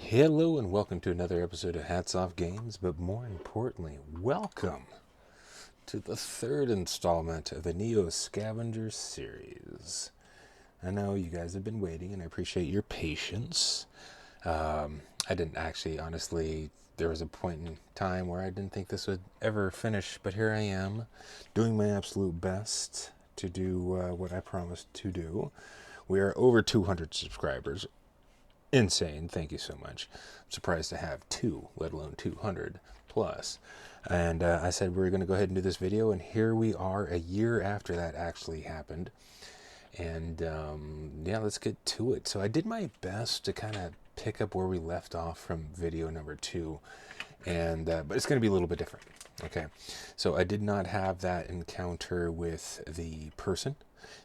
Hello and welcome to another episode of Hats Off Games, but more importantly, welcome to the third installment of the Neo Scavenger series. I know you guys have been waiting and I appreciate your patience. I didn't actually, honestly, there was a point in time where I didn't think this would ever finish, but here I am, doing my absolute best to do what I promised to do. We are over 200 subscribers. Insane. Thank you so much. I'm surprised to have two, let alone 200 plus. And I said we were going to go ahead and do this video, and here we are a year after that actually happened. And yeah, let's get to it. So I did my best to kind of pick up where we left off from video number 2, and but it's going to be a little bit different. Okay, so I did not have that encounter with the person.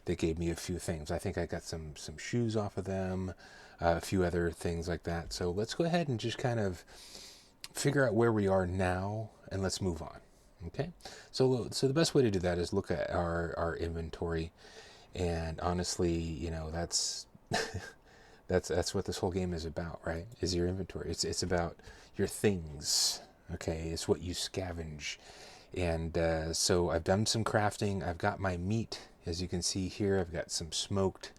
They gave me a few things. I think I got some shoes off of them, a few other things like that. So let's go ahead and just kind of figure out where we are now, and let's move on. Okay, so the best way to do that is look at our inventory, and honestly, you know, that's that's what this whole game is about, right? Is your inventory. It's about your things. Okay, it's what you scavenge. And so I've done some crafting. I've got my meat, as you can see here. I've got some smoked.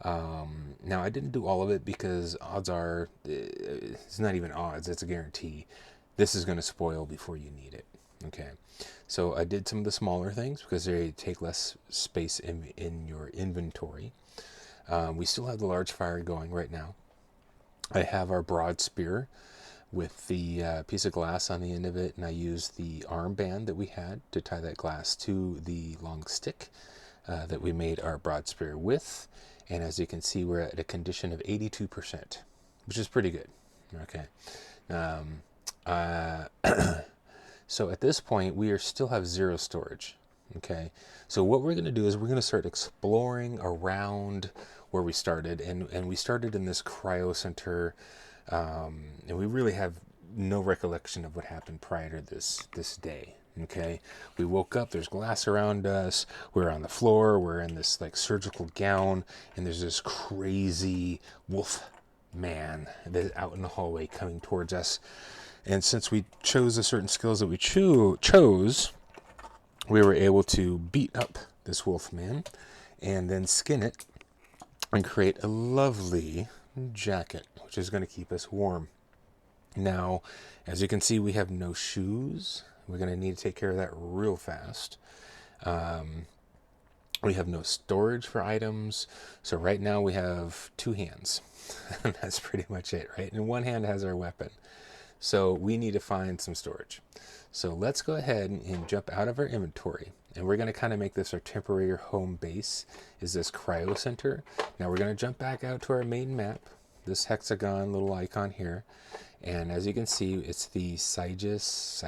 Now I didn't do all of it because odds are, it's not even odds, it's a guarantee, this is going to spoil before you need it. Okay, so I did some of the smaller things because they take less space in your inventory. We still have the large fire going right now. I have our broad spear with the piece of glass on the end of it, and I used the armband that we had to tie that glass to the long stick that we made our broad spear with. And as you can see, we're at a condition of 82%, which is pretty good. Okay. So at this point, we still have 0 storage. Okay. So what we're going to do is we're going to start exploring around where we started. And we started in this cryo center. And we really have no recollection of what happened prior to this day. Okay, we woke up, there's glass around us, we're on the floor, we're in this like surgical gown, and there's this crazy wolf man that's out in the hallway coming towards us. And since we chose the certain skills that we chose, we were able to beat up this wolf man and then skin it and create a lovely jacket, which is going to keep us warm. Now, as you can see, we have no shoes. We're going to need to take care of that real fast. We have no storage for items. So right now we have 2 hands. And that's pretty much it, right? And one hand has our weapon. So we need to find some storage. So let's go ahead and jump out of our inventory. And we're going to kind of make this our temporary home base, is this cryo center. Now we're going to jump back out to our main map, this hexagon little icon here. And as you can see, it's the Siges,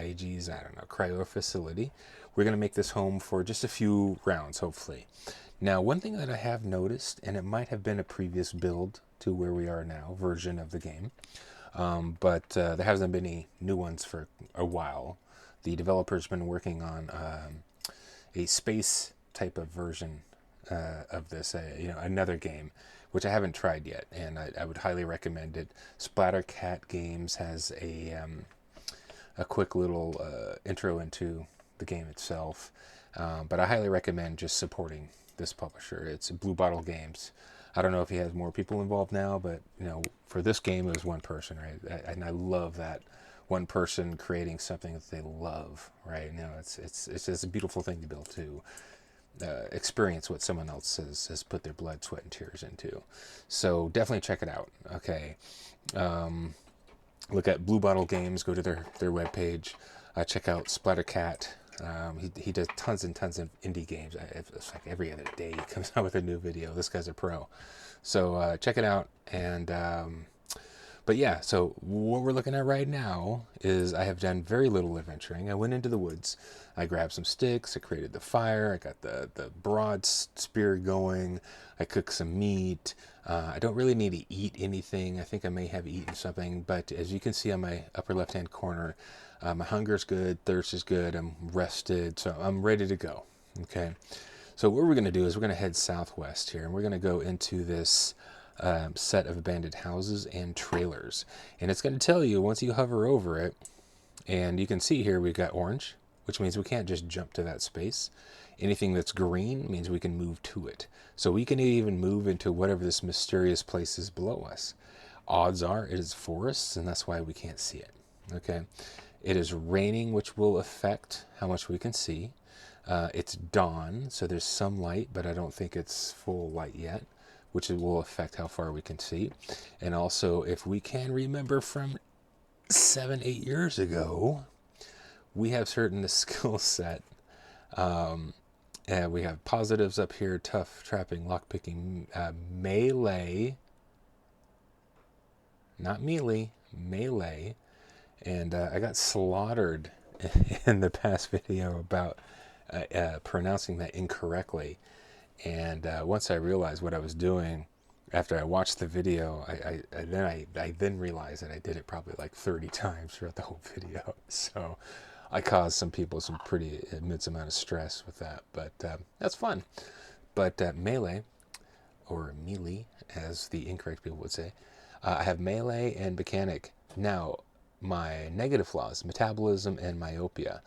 I don't know, cryo facility. We're going to make this home for just a few rounds, hopefully. Now, one thing that I have noticed, and it might have been a previous build to where we are now, version of the game, but there hasn't been any new ones for a while. The developer's been working on a space type of version of this, another game, which I haven't tried yet, and I would highly recommend it. Splattercat Games has a quick little intro into the game itself, but I highly recommend just supporting this publisher. It's Blue Bottle Games. I don't know if he has more people involved now, but you know, for this game it was one person, right? And I love that one person creating something that they love, right? You know, it's just a beautiful thing to be able to experience what someone else has put their blood, sweat, and tears into. So definitely check it out. Okay, look at Blue Bottle Games. Go to their webpage. Check out Splattercat. He does tons and tons of indie games. It's like every other day he comes out with a new video. This guy's a pro. So check it out. And but yeah, so what we're looking at right now is I have done very little adventuring. I went into the woods. I grabbed some sticks. I created the fire. I got the broad spear going. I cooked some meat. I don't really need to eat anything. I think I may have eaten something. But as you can see on my upper left-hand corner, my hunger's good. Thirst is good. I'm rested. So I'm ready to go. Okay. So what we're going to do is we're going to head southwest here. And we're going to go into this set of abandoned houses and trailers. And it's going to tell you once you hover over it, and you can see here we've got orange, which means we can't just jump to that space. Anything that's green means we can move to it. So we can even move into whatever this mysterious place is below us. Odds are it is forests, and that's why we can't see it. Okay. It is raining, which will affect how much we can see. It's dawn, so there's some light, but I don't think it's full light yet, which will affect how far we can see. And also, if we can remember from 7-8 years ago, we have certain skill set. And we have positives up here: tough, trapping, lockpicking, melee, not melee, melee. And I got slaughtered in the past video about pronouncing that incorrectly. And once I realized what I was doing, after I watched the video, I then realized that I did it probably like 30 times throughout the whole video. So I caused some people some pretty immense amount of stress with that, but that's fun. But melee, or melee, as the incorrect people would say, I have melee and mechanic. Now, my negative flaws: metabolism and myopia.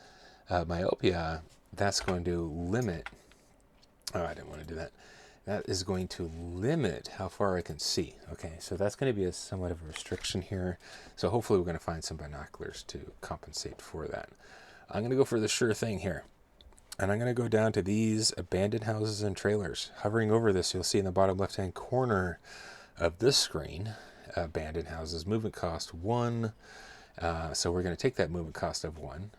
Myopia, that's going to limit. Oh, I didn't want to do that. That is going to limit how far I can see. Okay, so that's going to be somewhat of a restriction here. So hopefully we're going to find some binoculars to compensate for that. I'm going to go for the sure thing here. And I'm going to go down to these abandoned houses and trailers. Hovering over this, you'll see in the bottom left-hand corner of this screen, abandoned houses, movement cost 1. So we're going to take that movement cost of 1.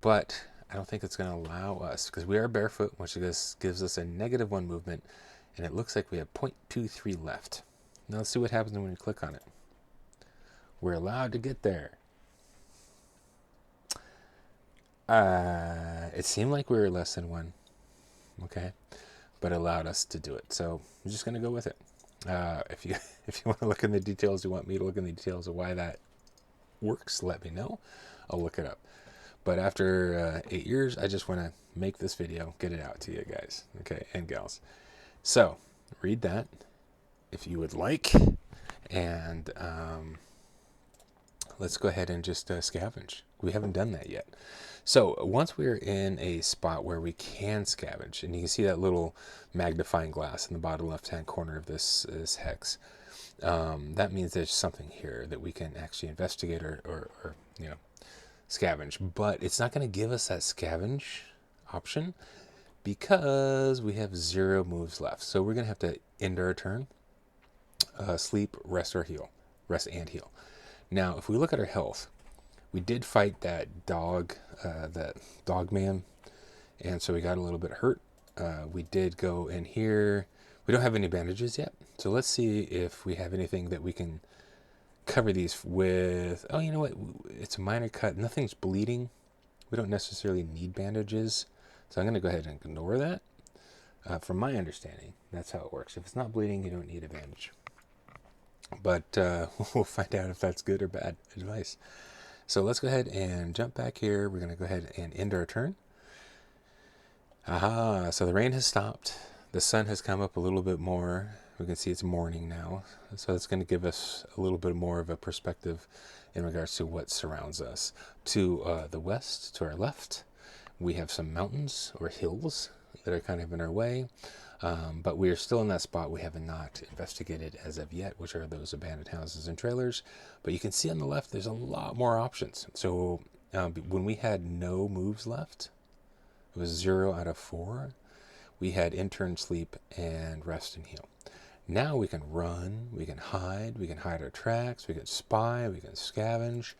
But I don't think it's going to allow us, because we are barefoot, which gives us a -1 movement, and it looks like we have 0.23 left. Now let's see what happens when we click on it. We're allowed to get there. It seemed like we were less than 1, okay, but it allowed us to do it. So I'm just going to go with it. If you want to look in the details, you want me to look in the details of why that works, let me know. I'll look it up. But after 8 years, I just want to make this video, get it out to you guys, okay, and gals. So read that if you would like, and let's go ahead and just scavenge. We haven't done that yet. So once we're in a spot where we can scavenge, and you can see that little magnifying glass in the bottom left-hand corner of this that means there's something here that we can actually investigate or scavenge. But it's not going to give us that scavenge option because we have 0 moves left. So we're going to have to end our turn, sleep, rest, or heal. Rest and heal. Now, if we look at our health, we did fight that dog man, and so we got a little bit hurt. We did go in here. We don't have any bandages yet, so let's see if we have anything that we can cover these with. Oh, you know what? It's a minor cut. Nothing's bleeding. We don't necessarily need bandages, so I'm going to go ahead and ignore that. From my understanding, that's how it works. If it's not bleeding, you don't need a bandage. But we'll find out if that's good or bad advice. So let's go ahead and jump back here. We're going to go ahead and end our turn. Aha, so the rain has stopped. The sun has come up a little bit more. We can see it's morning now. So it's going to give us a little bit more of a perspective in regards to what surrounds us. To the west, to our left, we have some mountains or hills that are kind of in our way. But we are still in that spot we have not investigated as of yet, which are those abandoned houses and trailers. But you can see on the left, there's a lot more options. So when we had no moves left, it was 0 out of 4. We had intern, sleep, and rest and heal. Now we can run, we can hide our tracks, we can spy, we can scavenge.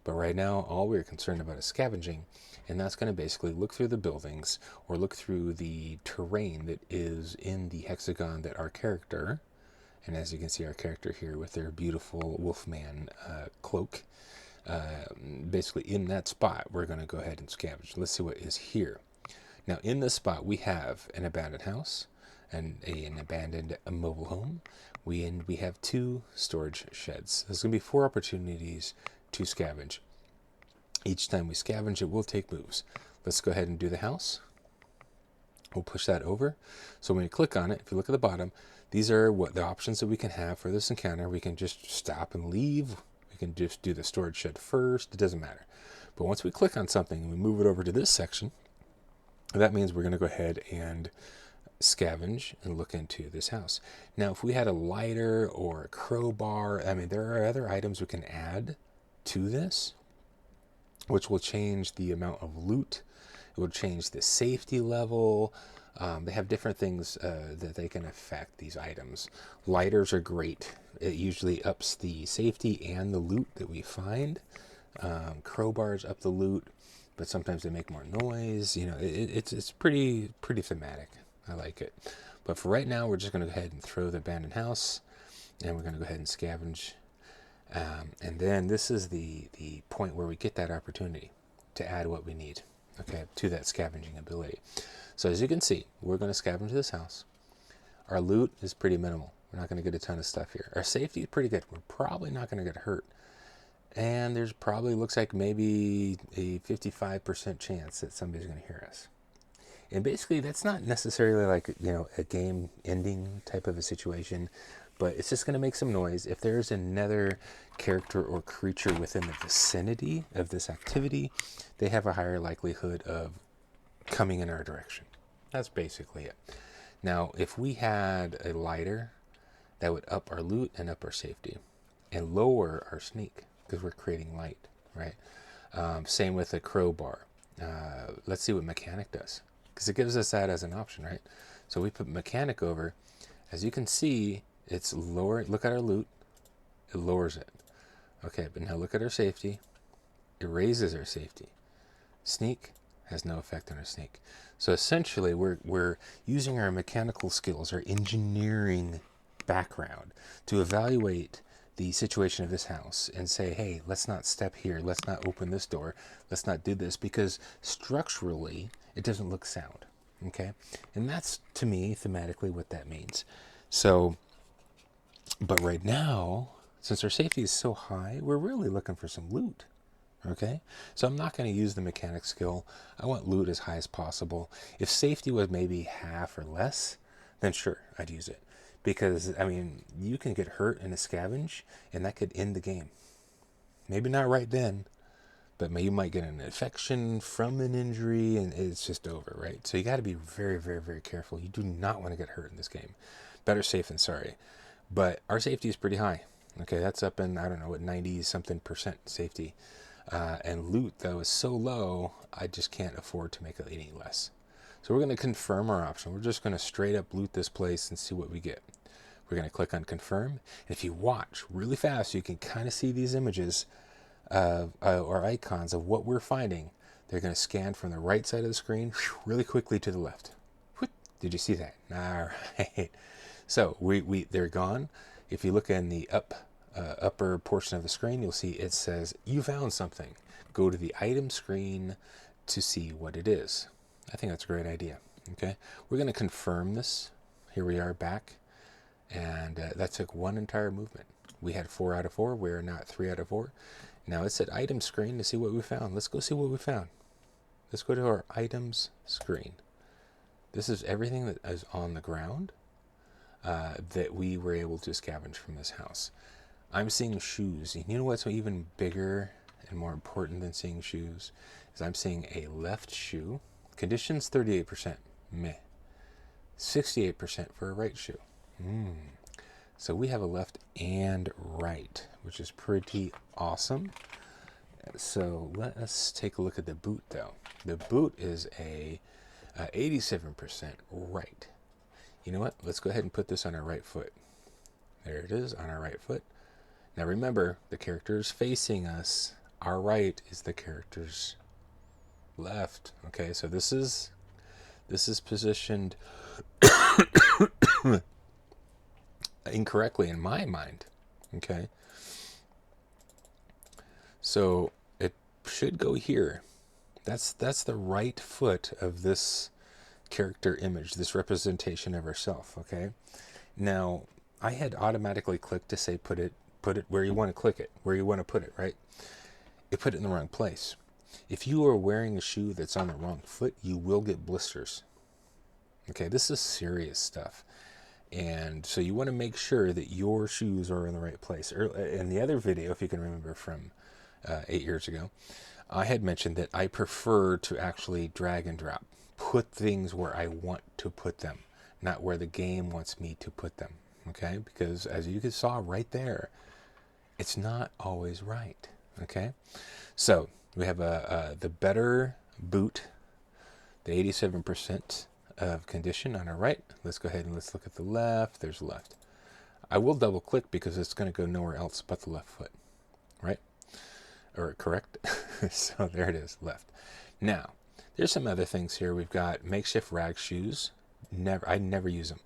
But right now, all we're concerned about is scavenging. And that's going to basically look through the buildings or look through the terrain that is in the hexagon that our character, and as you can see our character here with their beautiful Wolfman cloak, basically in that spot, we're going to go ahead and scavenge. Let's see what is here. Now in this spot, we have an abandoned house and an abandoned mobile home. We have 2 storage sheds. There's going to be 4 opportunities to scavenge. Each time we scavenge, it will take moves. Let's go ahead and do the house. We'll push that over. So when you click on it, if you look at the bottom, these are what the options that we can have for this encounter. We can just stop and leave. We can just do the storage shed first. It doesn't matter. But once we click on something and we move it over to this section, that means we're going to go ahead and scavenge and look into this house. Now, if we had a lighter or a crowbar, I mean, there are other items we can add to this, which will change the amount of loot. It will change the safety level. They have different things that they can affect these items. Lighters are great. It usually ups the safety and the loot that we find. Crowbars up the loot, but sometimes they make more noise. You know, it's pretty thematic. I like it. But for right now, we're just going to go ahead and throw the abandoned house, and we're going to go ahead and scavenge. And then this is the point where we get that opportunity to add what we need, okay, to that scavenging ability. So as you can see, we're going to scavenge this house. Our loot is pretty minimal. We're not going to get a ton of stuff here. Our safety is pretty good. We're probably not going to get hurt. And there's probably, looks like maybe a 55% chance that somebody's going to hear us. And basically, that's not necessarily like, you know, a game ending type of a situation, but it's just going to make some noise. If there's another character or creature within the vicinity of this activity, they have a higher likelihood of coming in our direction. That's basically it. Now, if we had a lighter, that would up our loot and up our safety and lower our sneak because we're creating light, right? Same with a crowbar. Let's see what mechanic does, because it gives us that as an option, right? So we put mechanic over. As you can see, it's lower. Look at our loot. It lowers it. Okay, but now look at our safety. It raises our safety. Sneak has no effect on our sneak. So essentially, we're using our mechanical skills, our engineering background, to evaluate the situation of this house and say, hey, let's not step here. Let's not open this door. Let's not do this, because structurally, it doesn't look sound. Okay? And that's, to me, thematically what that means. So, but right now, since our safety is so high, we're really looking for some loot. Okay? So I'm not going to use the mechanic skill. I want loot as high as possible. If safety was maybe half or less, then sure, I'd use it. Because, I mean, you can get hurt in a scavenge, and that could end the game. Maybe not right then, but you might get an infection from an injury, and it's just over, right? So you got to be very, very, very careful. You do not want to get hurt in this game. Better safe than sorry. But our safety is pretty high. Okay, that's up in, I don't know, what, 90-something% safety. And loot, though, is so low, I just can't afford to make it any less. So we're going to confirm our option. We're just going to straight up loot this place and see what we get. We're going to click on confirm. And if you watch really fast, you can kind of see these images or icons of what we're finding. They're going to scan from the right side of the screen really quickly to the left. Did you see that? All right. So they're gone. If you look in the upper portion of the screen, you'll see it says you found something. Go to the item screen to see what it is. I think that's a great idea. Okay, we're going to confirm this. Here we are back, and that took one entire movement. We had 4 out of 4. We're now at 3 out of 4. Now it's at item screen to see what we found. Let's go see what we found. Let's go to our items screen. This is everything that is on the ground that we were able to scavenge from this house. I'm seeing shoes. And you know what's even bigger and more important than seeing shoes is I'm seeing a left shoe. Conditions 38%. Meh. 68% for a right shoe. So we have a left and right, which is pretty awesome. So let us take a look at the boot, though. The boot is a 87% right. You know what? Let's go ahead and put this on our right foot. There it is, on our right foot. Now remember, the character is facing us. Our right is the character's left. Okay, so this is positioned incorrectly in my mind. Okay, so it should go here. That's the right foot of this character image, this representation of herself. Okay, now I had automatically clicked to say put it where you want to click it, where you want to put it, right? It put it in the wrong place. If you are wearing a shoe that's on the wrong foot, you will get blisters. Okay, this is serious stuff. And so you want to make sure that your shoes are in the right place. In the other video, if you can remember from 8 years ago, I had mentioned that I prefer to actually drag and drop, put things where I want to put them, not where the game wants me to put them. Okay, because as you saw right there, it's not always right. Okay, so we have the better boot, the 87% of condition on our right. Let's go ahead and let's look at the left. There's left. I will double click because it's going to go nowhere else but the left foot, right? Or correct? So there it is, left. Now, there's some other things here. We've got makeshift rag shoes. I never use them.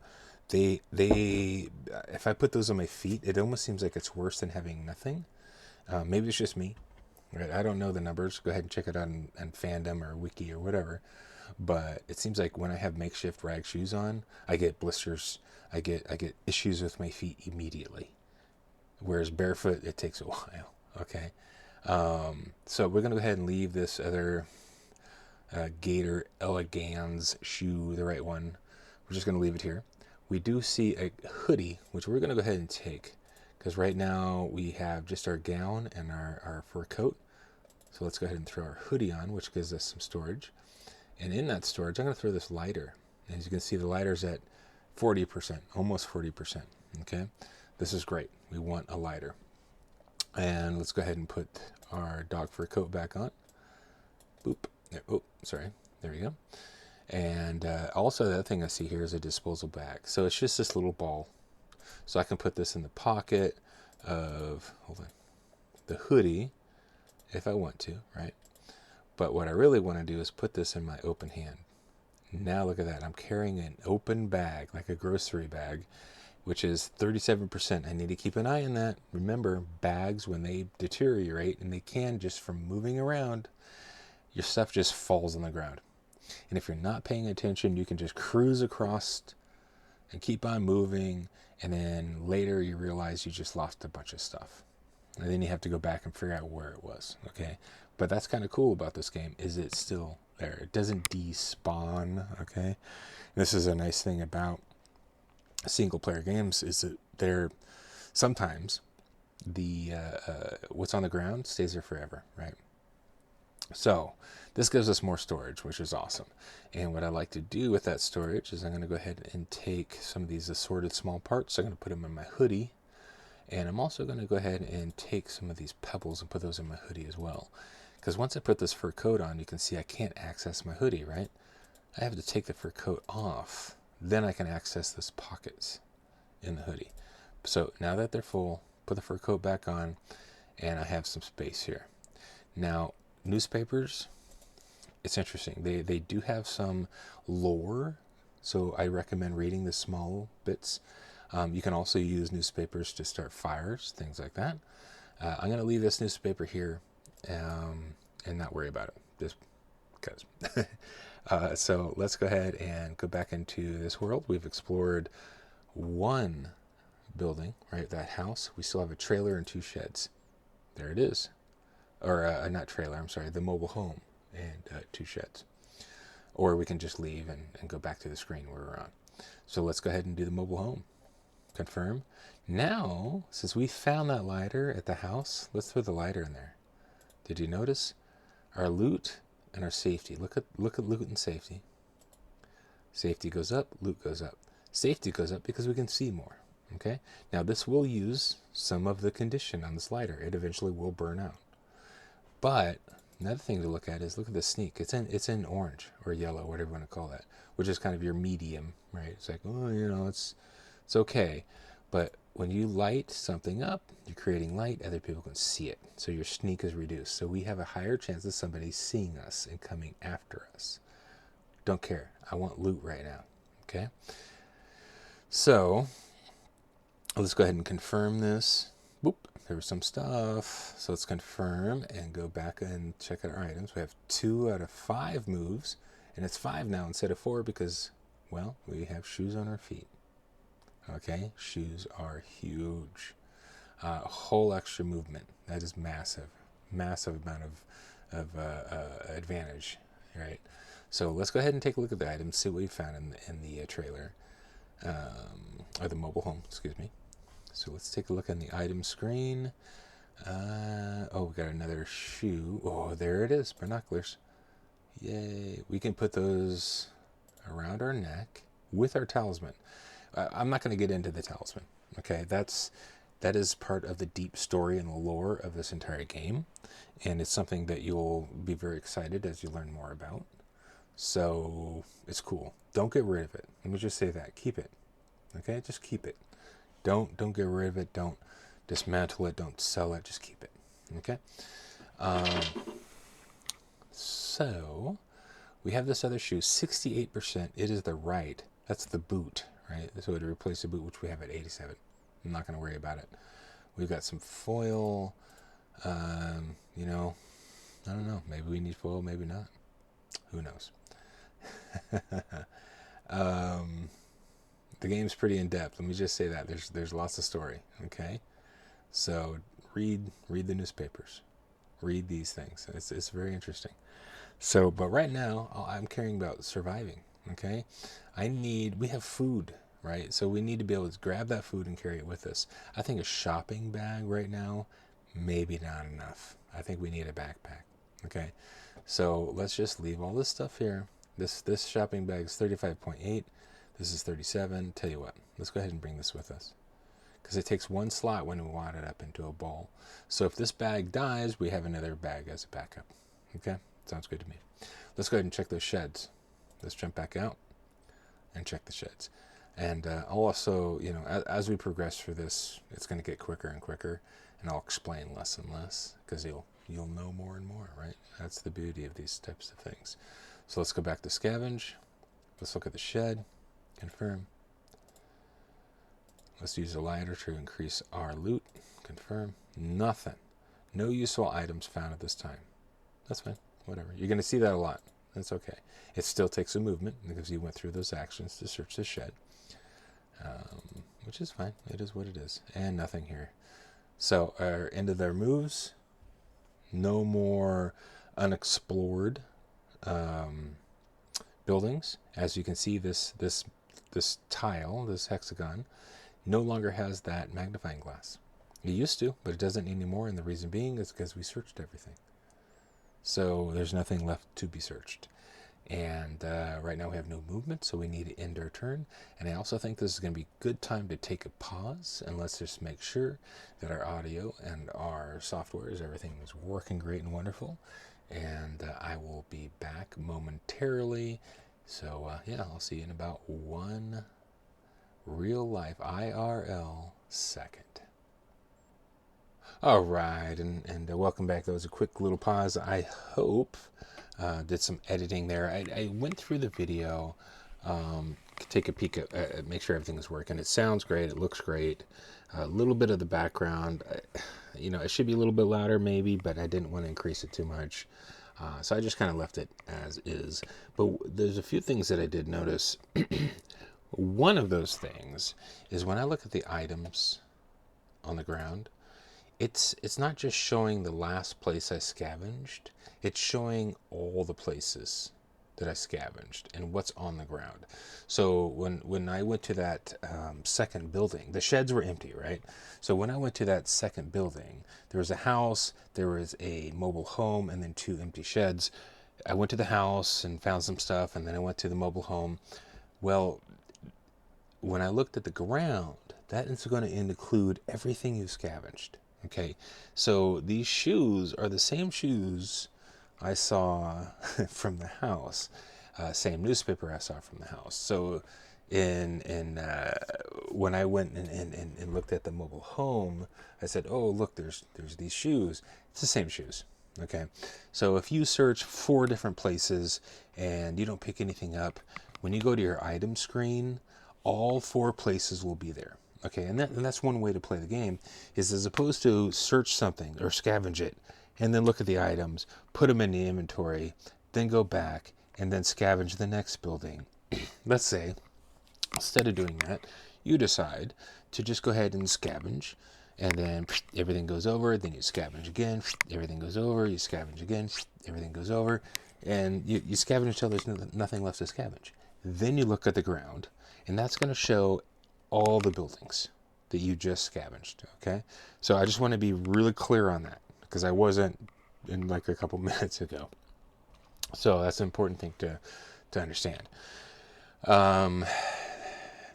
If I put those on my feet, it almost seems like it's worse than having nothing. Maybe it's just me. Right? I don't know the numbers. Go ahead and check it out on Fandom or Wiki or whatever. But it seems like when I have makeshift rag shoes on, I get blisters. I get issues with my feet immediately. Whereas barefoot, it takes a while. Okay. So we're gonna go ahead and leave this other Gator Elegans shoe, the right one. We're just gonna leave it here. We do see a hoodie, which we're gonna go ahead and take, because right now we have just our gown and our fur coat. So let's go ahead and throw our hoodie on, which gives us some storage. And in that storage, I'm going to throw this lighter. As you can see, the lighter's at 40%, almost 40%. Okay, this is great. We want a lighter. And let's go ahead and put our dog fur coat back on. Boop. There. Oh, sorry. There we go. And also the other thing I see here is a disposal bag. So it's just this little ball. So I can put this in the pocket of the hoodie if I want to, right? But what I really want to do is put this in my open hand. Now look at that. I'm carrying an open bag, like a grocery bag, which is 37%. I need to keep an eye on that. Remember, bags, when they deteriorate, and they can just from moving around, your stuff just falls on the ground. And if you're not paying attention, you can just cruise across and keep on moving. And then later you realize you just lost a bunch of stuff. And then you have to go back and figure out where it was. Okay. But that's kind of cool about this game, is it's still there. It doesn't despawn, okay? This is a nice thing about single-player games, is that they're sometimes the what's on the ground stays there forever, right? So this gives us more storage, which is awesome. And what I like to do with that storage is I'm going to go ahead and take some of these assorted small parts. I'm going to put them in my hoodie. And I'm also going to go ahead and take some of these pebbles and put those in my hoodie as well. Because once I put this fur coat on, you can see I can't access my hoodie, right? I have to take the fur coat off. Then I can access those pockets in the hoodie. So now that they're full, put the fur coat back on, and I have some space here. Now, newspapers, it's interesting. They do have some lore, so I recommend reading the small bits. You can also use newspapers to start fires, things like that. I'm going to leave this newspaper here and not worry about it, just because. So let's go ahead and go back into this world. We've explored one building, right? That house. We still have a trailer and 2 sheds. There it is. Or not trailer, I'm sorry, the mobile home and 2 sheds. Or we can just leave and go back to the screen where we're on. So let's go ahead and do the mobile home. Confirm. Now, since we found that lighter at the house, let's throw the lighter in there. Did you notice? Our loot and our safety. Look at loot and safety. Safety goes up, loot goes up. Safety goes up because we can see more. Okay? Now this will use some of the condition on this lighter. It eventually will burn out. But another thing to look at is look at the sneak. It's in orange or yellow, whatever you want to call that, which is kind of your medium, right? It's like, oh, it's okay. But when you light something up, you're creating light, other people can see it. So your sneak is reduced. So we have a higher chance of somebody seeing us and coming after us. Don't care. I want loot right now. Okay? So let's go ahead and confirm this. Boop. There was some stuff. So let's confirm and go back and check out our items. We have 2 out of 5 moves. And it's 5 now instead of 4 because, well, we have shoes on our feet. Okay, shoes are huge. Whole extra movement. That is massive amount of advantage, right? So let's go ahead and take a look at the items, see what we found in the trailer, or the mobile home, excuse me. So let's take a look on the item screen. Oh, we got another shoe. Oh, there it is, binoculars. Yay. We can put those around our neck with our talisman. I'm not going to get into the talisman. Okay, that is part of the deep story and the lore of this entire game, and it's something that you'll be very excited as you learn more about. So it's cool. Don't get rid of it. Let me just say that. Keep it. Okay, just keep it. Don't get rid of it. Don't dismantle it. Don't sell it. Just keep it. Okay. So we have this other shoe, 68%. It is the right. That's the boot, right? So it would replace the boot, which we have at 87. I'm not going to worry about it. We've got some foil. You know, I don't know. Maybe we need foil, maybe not. Who knows? The game's pretty in depth. Let me just say that there's lots of story. Okay, so read the newspapers, read these things. It's very interesting. So, but right now I'm caring about surviving. Okay, we have food, right? So we need to be able to grab that food and carry it with us. I think a shopping bag right now, maybe not enough. I think we need a backpack. Okay, so let's just leave all this stuff here. This shopping bag is 35.8. This is 37. Tell you what, let's go ahead and bring this with us, because it takes one slot when we wad it up into a ball. So if this bag dies, we have another bag as a backup. Okay, sounds good to me. Let's go ahead and check those sheds. Let's jump back out and check the sheds. And I'll also, as we progress through this, it's going to get quicker and quicker, and I'll explain less and less, because you'll know more and more, right? That's the beauty of these types of things. So let's go back to scavenge. Let's look at the shed. Confirm. Let's use a lighter to increase our loot. Confirm. Nothing. No useful items found at this time. That's fine. Whatever. You're going to see that a lot. That's okay. It still takes a movement because you went through those actions to search the shed. Which is fine. It is what it is. And nothing here. So our end of their moves. No more unexplored buildings. As you can see, this tile, this hexagon, no longer has that magnifying glass. It used to, but it doesn't anymore, and the reason being is because we searched everything. So there's nothing left to be searched. And right now we have no movement, so we need to end our turn. And I also think this is going to be a good time to take a pause, and let's just make sure that our audio and our software everything is working great and wonderful. And I will be back momentarily. So yeah, I'll see you in about one real life IRL second. All right, and welcome back. That was a quick little pause. I hope did some editing there. I went through the video, take a peek at make sure everything is working. It sounds great. It looks great. A little bit of the background, it should be a little bit louder maybe, but I didn't want to increase it too much. So I just kind of left it as is. But there's a few things that I did notice. One of those things is when I look at the items on the ground, it's not just showing the last place I scavenged. It's showing all the places that I scavenged and what's on the ground. So when I went to that second building, the sheds were empty, right? So when I went to that second building, there was a house, there was a mobile home, and then 2 empty sheds. I went to the house and found some stuff, and then I went to the mobile home. Well, when I looked at the ground, that is going to include everything you scavenged. Okay, so these shoes are the same shoes I saw from the house, same newspaper I saw from the house. So when I went and looked at the mobile home, I said, oh, look, there's these shoes. It's the same shoes. Okay, so if you search 4 different places and you don't pick anything up, when you go to your item screen, all 4 places will be there. Okay, and that's one way to play the game, is as opposed to search something or scavenge it and then look at the items, put them in the inventory, then go back and then scavenge the next building. Let's say, instead of doing that, you decide to just go ahead and scavenge and then everything goes over. Then you scavenge again, everything goes over. You scavenge again, everything goes over, and you scavenge until there's nothing left to scavenge. Then you look at the ground, and that's going to show all the buildings that you just scavenged. Okay, so I just want to be really clear on that because I wasn't in like a couple minutes ago. So that's an important thing to understand.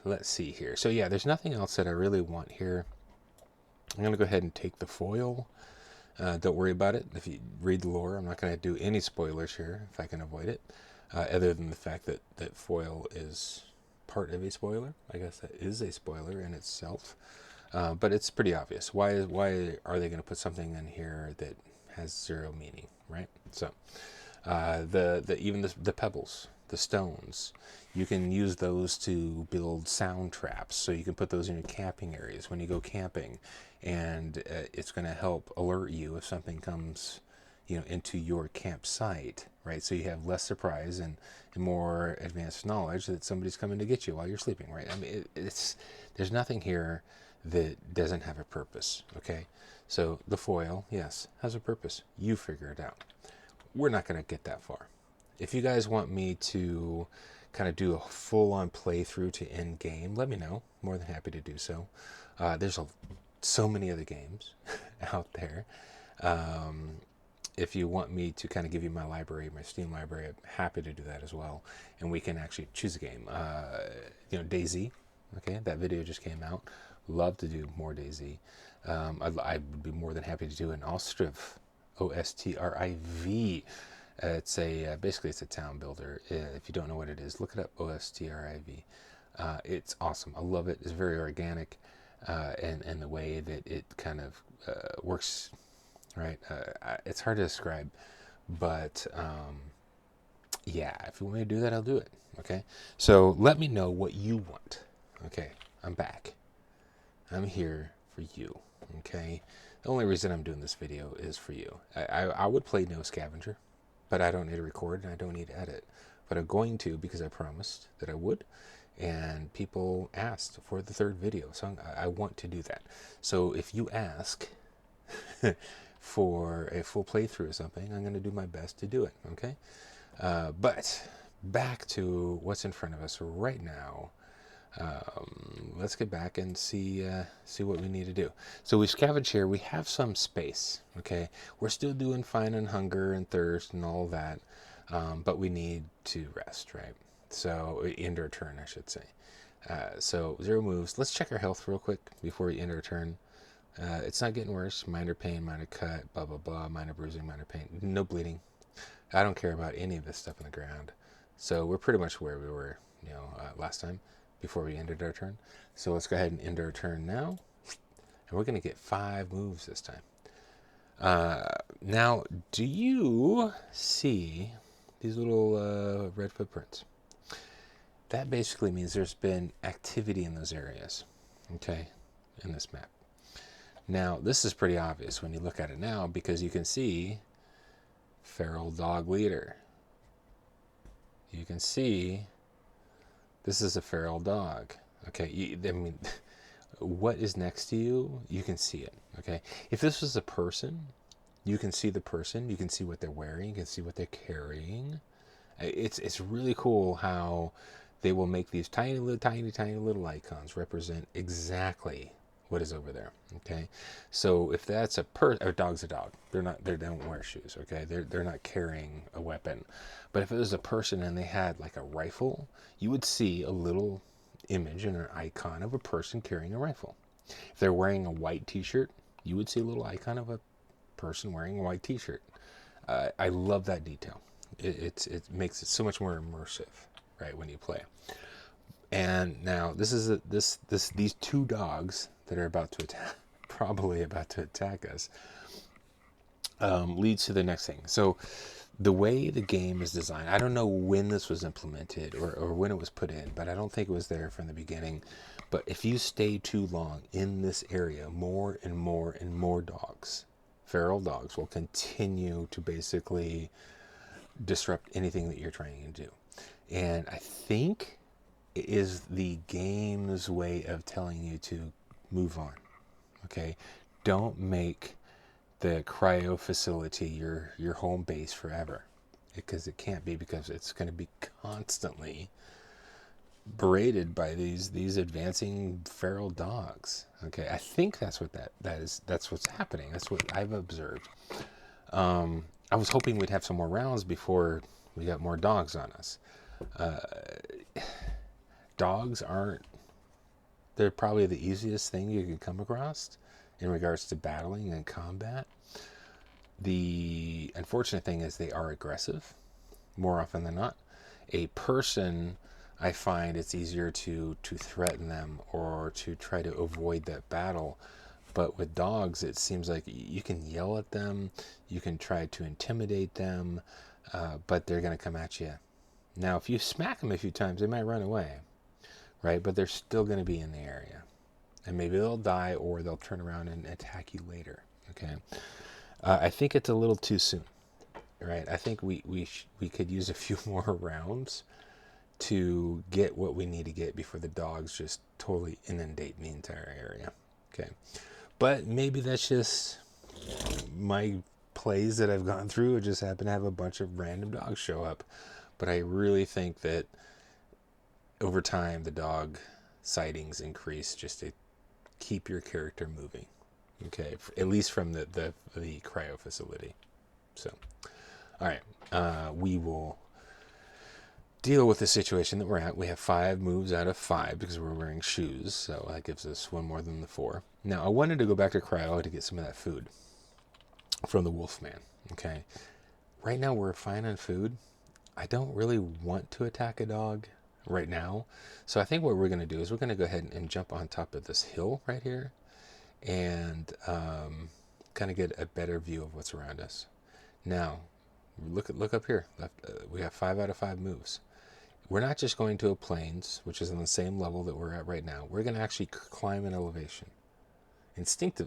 Let's see here. So yeah, there's nothing else that I really want here. I'm going to go ahead and take the foil. Don't worry about it. If you read the lore, I'm not going to do any spoilers here if I can avoid it. Other than the fact that foil is part of a spoiler. I guess that is a spoiler in itself. But it's pretty obvious. Why are they going to put something in here that has zero meaning, right? So even the pebbles, the stones, you can use those to build sound traps. So you can put those in your camping areas when you go camping, and it's going to help alert you if something comes, into your campsite, right? So you have less surprise and more advanced knowledge that somebody's coming to get you while you're sleeping, right? I mean, there's nothing here that doesn't have a purpose, okay? So the foil, yes, has a purpose. You figure it out. We're not going to get that far. If you guys want me to kind of do a full-on playthrough to end game, let me know. More than happy to do so. There's so many other games out there. If you want me to kind of give you my library, my Steam library, I'm happy to do that as well. And we can actually choose a game. DayZ, okay, that video just came out. Love to do more DayZ. I would be more than happy to do an Ostriv, Ostriv. It's basically it's a town builder. If you don't know what it is, look it up. Ostriv. It's awesome. I love it. It's very organic, and the way that it kind of works. Right, it's hard to describe, but yeah, if you want me to do that, I'll do it. Okay, so let me know what you want. Okay, I'm back. I'm here for you. Okay, the only reason I'm doing this video is for you. I would play Neo Scavenger, but I don't need to record and I don't need to edit. But I'm going to because I promised that I would, and people asked for the third video, so I want to do that. So if you ask for a full playthrough or something, I'm going to do my best to do it, okay? But back to what's in front of us right now. Let's get back and see what we need to do. So we scavenge here. We have some space, okay? We're still doing fine on hunger and thirst and all that, but we need to rest, right? So end our turn, I should say. So 0 moves. Let's check our health real quick before we end our turn. It's not getting worse. Minor pain, minor cut, blah, blah, blah, minor bruising, minor pain. No bleeding. I don't care about any of this stuff on the ground. So we're pretty much where we were, last time before we ended our turn. So let's go ahead and end our turn now. And we're going to get 5 moves this time. Now, do you see these little red footprints? That basically means there's been activity in those areas, okay, in this map. Now, this is pretty obvious when you look at it now because you can see feral dog leader. You can see this is a feral dog. Okay, what is next to you? You can see it. Okay, if this was a person, you can see the person. You can see what they're wearing. You can see what they're carrying. It's really cool how they will make these tiny little icons represent exactly what is over there. Okay, so if that's a dog's a dog. They don't wear shoes. Okay, they're not carrying a weapon. But if it was a person and they had like a rifle, you would see a little image and an icon of a person carrying a rifle. If they're wearing a white t-shirt, you would see a little icon of a person wearing a white t-shirt. I love that detail. It makes it so much more immersive, right, when you play. And now this is these 2 dogs that are probably about to attack us, leads to the next thing. So the way the game is designed, I don't know when this was implemented or when it was put in, but I don't think it was there from the beginning. But if you stay too long in this area, more and more and more dogs, feral dogs, will continue to basically disrupt anything that you're trying to do. And I think it is the game's way of telling you to move on. Okay, don't make the cryo facility your home base forever, because it can't be, because it's going to be constantly berated by these advancing feral dogs. Okay, I think that's what that's what's happening. That's what I've observed. I was hoping we'd have some more rounds before we got more dogs on us. Dogs aren't, they're probably the easiest thing you can come across in regards to battling and combat. The unfortunate thing is they are aggressive more often than not. A person, I find it's easier to threaten them or to try to avoid that battle. But with dogs, it seems like you can yell at them, you can try to intimidate them, but they're going to come at you. Now, if you smack them a few times, they might run away, right? But they're still going to be in the area. And maybe they'll die, or they'll turn around and attack you later, okay? I think it's a little too soon, right? I think we could use a few more rounds to get what we need to get before the dogs just totally inundate the entire area, okay? But maybe that's just my plays that I've gone through. I just happen to have a bunch of random dogs show up. But I really think that over time the dog sightings increase just to keep your character moving. Okay, at least from the cryo facility. So, all right, we will deal with the situation that we're at. We have 5 moves out of 5 because we're wearing shoes, so that gives us 1 more than the 4. Now, I wanted to go back to cryo to get some of that food from the Wolfman. Okay, right now we're fine on food. I don't really want to attack a dog right now, so I think what we're going to do is we're going to go ahead and jump on top of this hill right here and kind of get a better view of what's around us. Now, look up here. We have 5 out of 5 moves. We're not just going to a plains, which is on the same level that we're at right now. We're going to actually climb an elevation.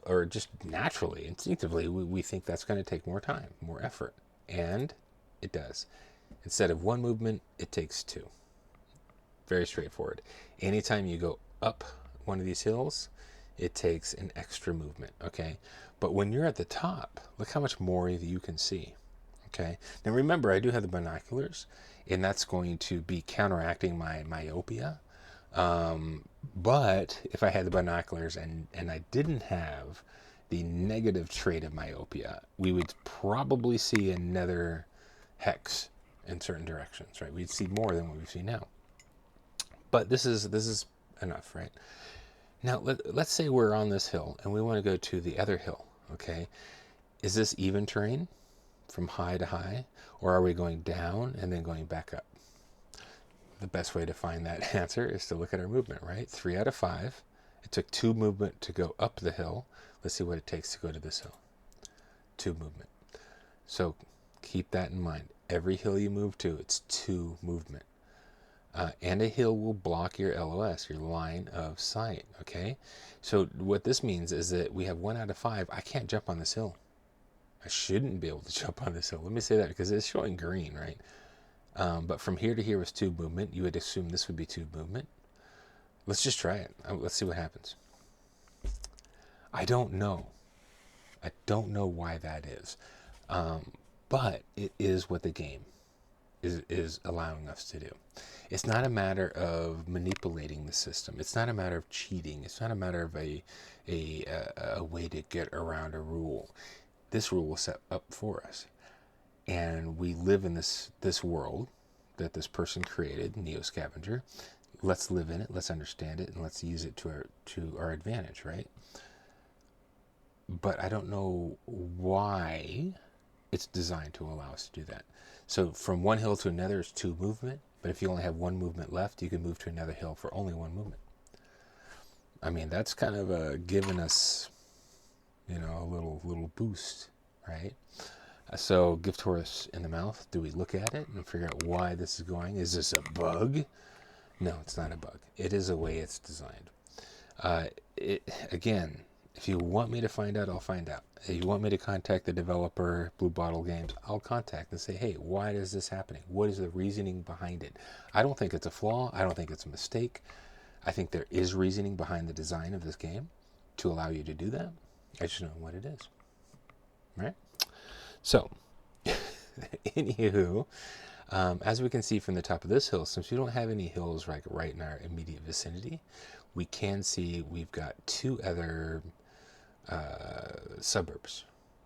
Or just naturally, instinctively, we think that's going to take more time, more effort. And it does. Instead of 1 movement, it takes 2. Very straightforward. Anytime you go up one of these hills, it takes an extra movement, okay? But when you're at the top, look how much more you can see, okay? Now remember, I do have the binoculars, and that's going to be counteracting my myopia. But if I had the binoculars and I didn't have the negative trait of myopia, we would probably see another hex in certain directions, right? We'd see more than what we see now. But this is enough, right? Now, let's say we're on this hill and we want to go to the other hill, okay? Is this even terrain from high to high, or are we going down and then going back up? The best way to find that answer is to look at our movement, right? 3 out of 5. It took 2 movement to go up the hill. Let's see what it takes to go to this hill. 2 movement. So keep that in mind. Every hill you move to, it's 2 movement. And a hill will block your LOS, your line of sight, okay? So what this means is that we have 1 out of 5. I can't jump on this hill. I shouldn't be able to jump on this hill. Let me say that because it's showing green, right? But from here to here was 2 movement. You would assume this would be 2 movement. Let's just try it. Let's see what happens. I don't know. I don't know why that is. But it is what the game is allowing us to do. It's not a matter of manipulating the system. It's not a matter of cheating. It's not a matter of a way to get around a rule. This rule was set up for us. And we live in this world that this person created, Neo Scavenger. Let's live in it, let's understand it, and let's use it to our advantage, right? But I don't know why it's designed to allow us to do that. So from one hill to another is 2 movement, but if you only have 1 movement left, you can move to another hill for only 1 movement. I mean, that's kind of giving us, a little boost, right? So, gift horse in the mouth. Do we look at it and figure out why this is going? Is this a bug? No, it's not a bug. It is a way it's designed. Again, if you want me to find out, I'll find out. If you want me to contact the developer, Blue Bottle Games, I'll contact and say, hey, why is this happening? What is the reasoning behind it? I don't think it's a flaw. I don't think it's a mistake. I think there is reasoning behind the design of this game. to allow you to do that. I just know what it is, right? So, anywho, as we can see from the top of this hill, since we don't have any hills right in our immediate vicinity, we can see we've got two other suburbs,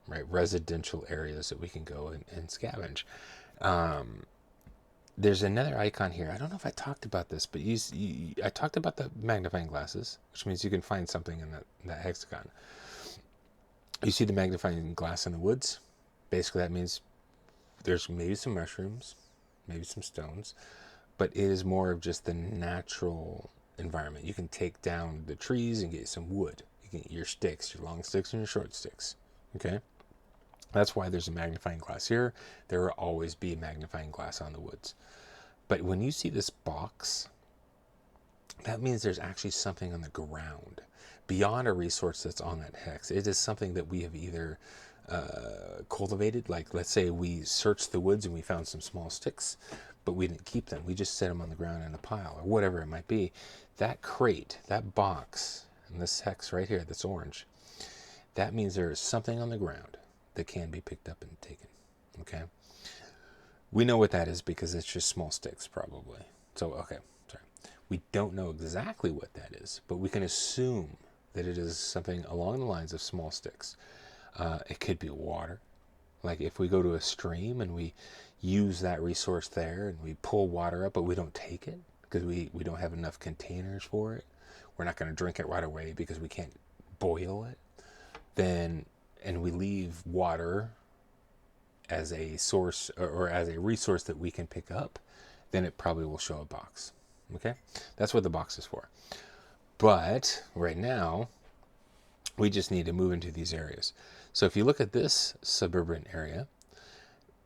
right? Residential areas that we can go and scavenge. There's another icon here. I don't know if I talked about this, but I talked about the magnifying glasses, which means you can find something in that hexagon. You see the magnifying glass in the woods? Basically, that means there's maybe some mushrooms, maybe some stones, but it is more of just the natural environment. You can take down the trees and get some wood. You can get your sticks, your long sticks and your short sticks. Okay? That's why there's a magnifying glass here. There will always be a magnifying glass on the woods. But when you see this box, that means there's actually something on the ground beyond a resource that's on that hex. It is something that we have either cultivated, like let's say we searched the woods and we found some small sticks, but we didn't keep them. We just set them on the ground in a pile or whatever it might be. That crate, that box, and this hex right here that's orange, that means there is something on the ground that can be picked up and taken. Okay? We know what that is because it's just small sticks probably. So, okay, sorry. We don't know exactly what that is, but we can assume that it is something along the lines of small sticks. It could be water. Like if we go to a stream and we use that resource there and we pull water up, but we don't take it because we don't have enough containers for it. We're not going to drink it right away because we can't boil it. Then, and we leave water as a source or as a resource that we can pick up, then it probably will show a box. Okay? That's what the box is for. But right now, we just need to move into these areas. So if you look at this suburban area,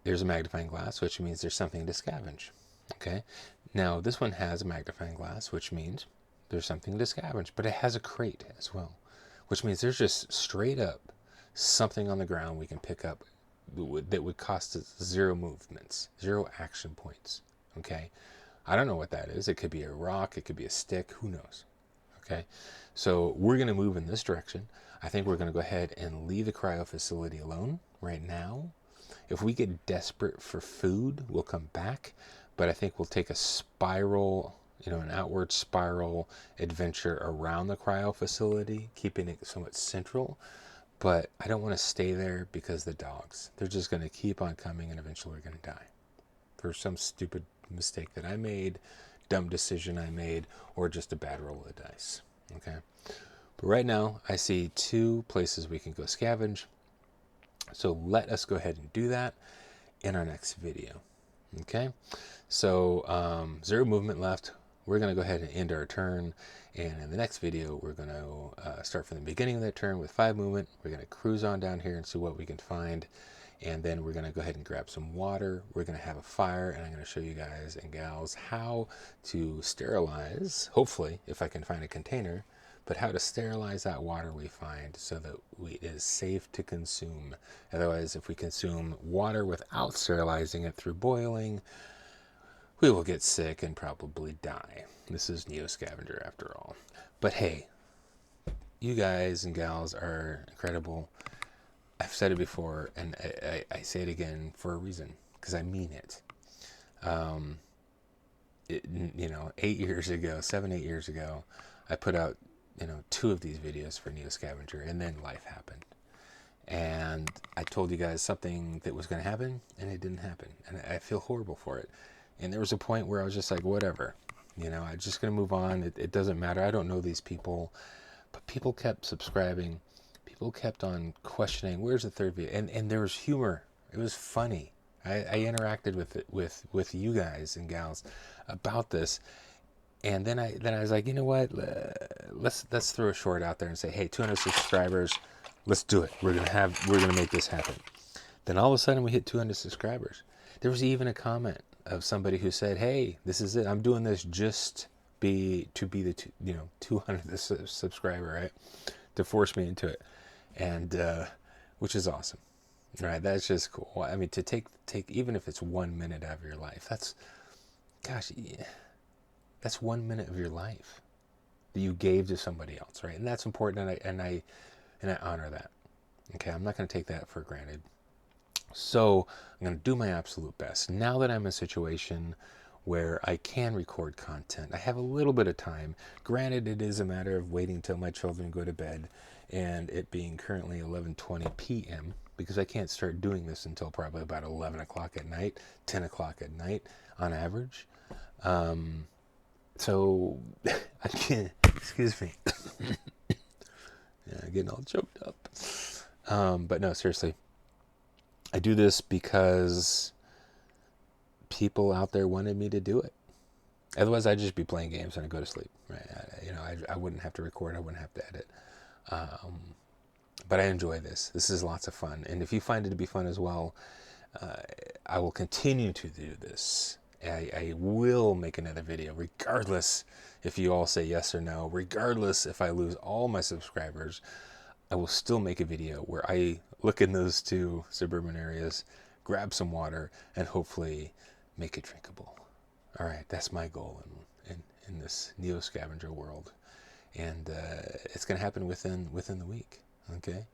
there's a magnifying glass, which means there's something to scavenge. Okay? Now, this one has a magnifying glass, which means there's something to scavenge, but it has a crate as well, which means there's just straight up something on the ground we can pick up that would cost us 0 movements, 0 action points. Okay? I don't know what that is. It could be a rock, it could be a stick, who knows? Okay? So we're going to move in this direction. I think we're going to go ahead and leave the cryo facility alone right now. If we get desperate for food, we'll come back, but I think we'll take a spiral, an outward spiral adventure around the cryo facility, keeping it somewhat central. But I don't want to stay there because the dogs, they're just going to keep on coming and eventually we're going to die. For some stupid mistake that I made, dumb decision I made, or just a bad roll of the dice. Okay? But right now, I see 2 places we can go scavenge. So let us go ahead and do that in our next video. Okay? So 0 movement left. We're going to go ahead and end our turn. And in the next video, we're going to start from the beginning of that turn with 5 movement. We're going to cruise on down here and see what we can find. And then we're going to go ahead and grab some water. We're going to have a fire, and I'm going to show you guys and gals how to sterilize, hopefully, if I can find a container, but how to sterilize that water we find so that it is safe to consume. Otherwise, if we consume water without sterilizing it through boiling, we will get sick and probably die. This is Neo Scavenger after all. But hey, you guys and gals are incredible. I've said it before, and I say it again for a reason, because I mean it. 8 years ago, 7, 8 years ago, I put out, 2 of these videos for Neo Scavenger, and then life happened. And I told you guys something that was going to happen, and it didn't happen. And I feel horrible for it. And there was a point where I was just like, whatever. I'm just going to move on. It doesn't matter. I don't know these people. But people kept subscribing. People kept on questioning, where's the 3rd video? And there was humor. It was funny. I interacted with you guys and gals about this. And then I was like, you know what? Let's throw a short out there and say, hey, 200 subscribers. Let's do it. We're gonna make this happen. Then all of a sudden we hit 200 subscribers. There was even a comment of somebody who said, hey, this is it. I'm doing this just to be the 200th subscriber, right? To force me into it. And which is awesome, right? That's just cool. I mean, to take even if it's 1 minute out of your life, that's 1 minute of your life. that you gave to somebody else, right? And that's important, and I honor that. Okay, I'm not going to take that for granted. So I'm going to do my absolute best. Now that I'm in a situation where I can record content, I have a little bit of time. Granted, it is a matter of waiting till my children go to bed, and it being currently 11:20 p.m. because I can't start doing this until probably about 11 o'clock at night, 10 o'clock at night on average. So I can't, excuse me, yeah, getting all choked up. But no, seriously, I do this because people out there wanted me to do it. Otherwise, I'd just be playing games and I'd go to sleep. Right? I wouldn't have to record. I wouldn't have to edit. But I enjoy this. This is lots of fun. And if you find it to be fun as well, I will continue to do this. I will make another video, regardless if you all say yes or no, regardless if I lose all my subscribers. I will still make a video where I look in those two suburban areas, grab some water, and hopefully make it drinkable. All right, that's my goal in this Neo Scavenger world. And it's going to happen within the week. Okay,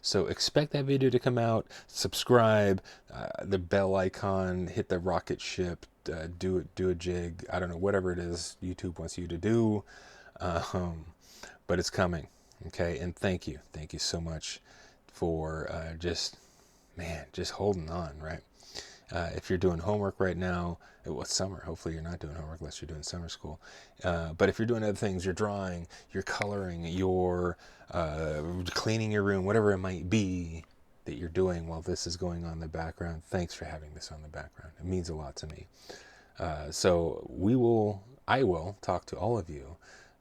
so expect that video to come out. Subscribe, the bell icon, hit the rocket ship, do a jig. I don't know, whatever it is YouTube wants you to do, but it's coming. Okay, and thank you so much for just holding on. Right, if you're doing homework right now, it's summer. Hopefully you're not doing homework unless you're doing summer school. But if you're doing other things, you're drawing, you're coloring, you're cleaning your room, whatever it might be that you're doing while this is going on in the background, thanks for having this on the background. It means a lot to me. So I will talk to all of you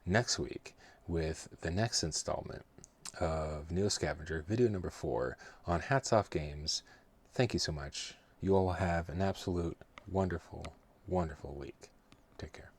next week with the next installment of Neo Scavenger, video number 4 on Hats Off Games. Thank you so much. You all have an absolute wonderful, wonderful week. Take care.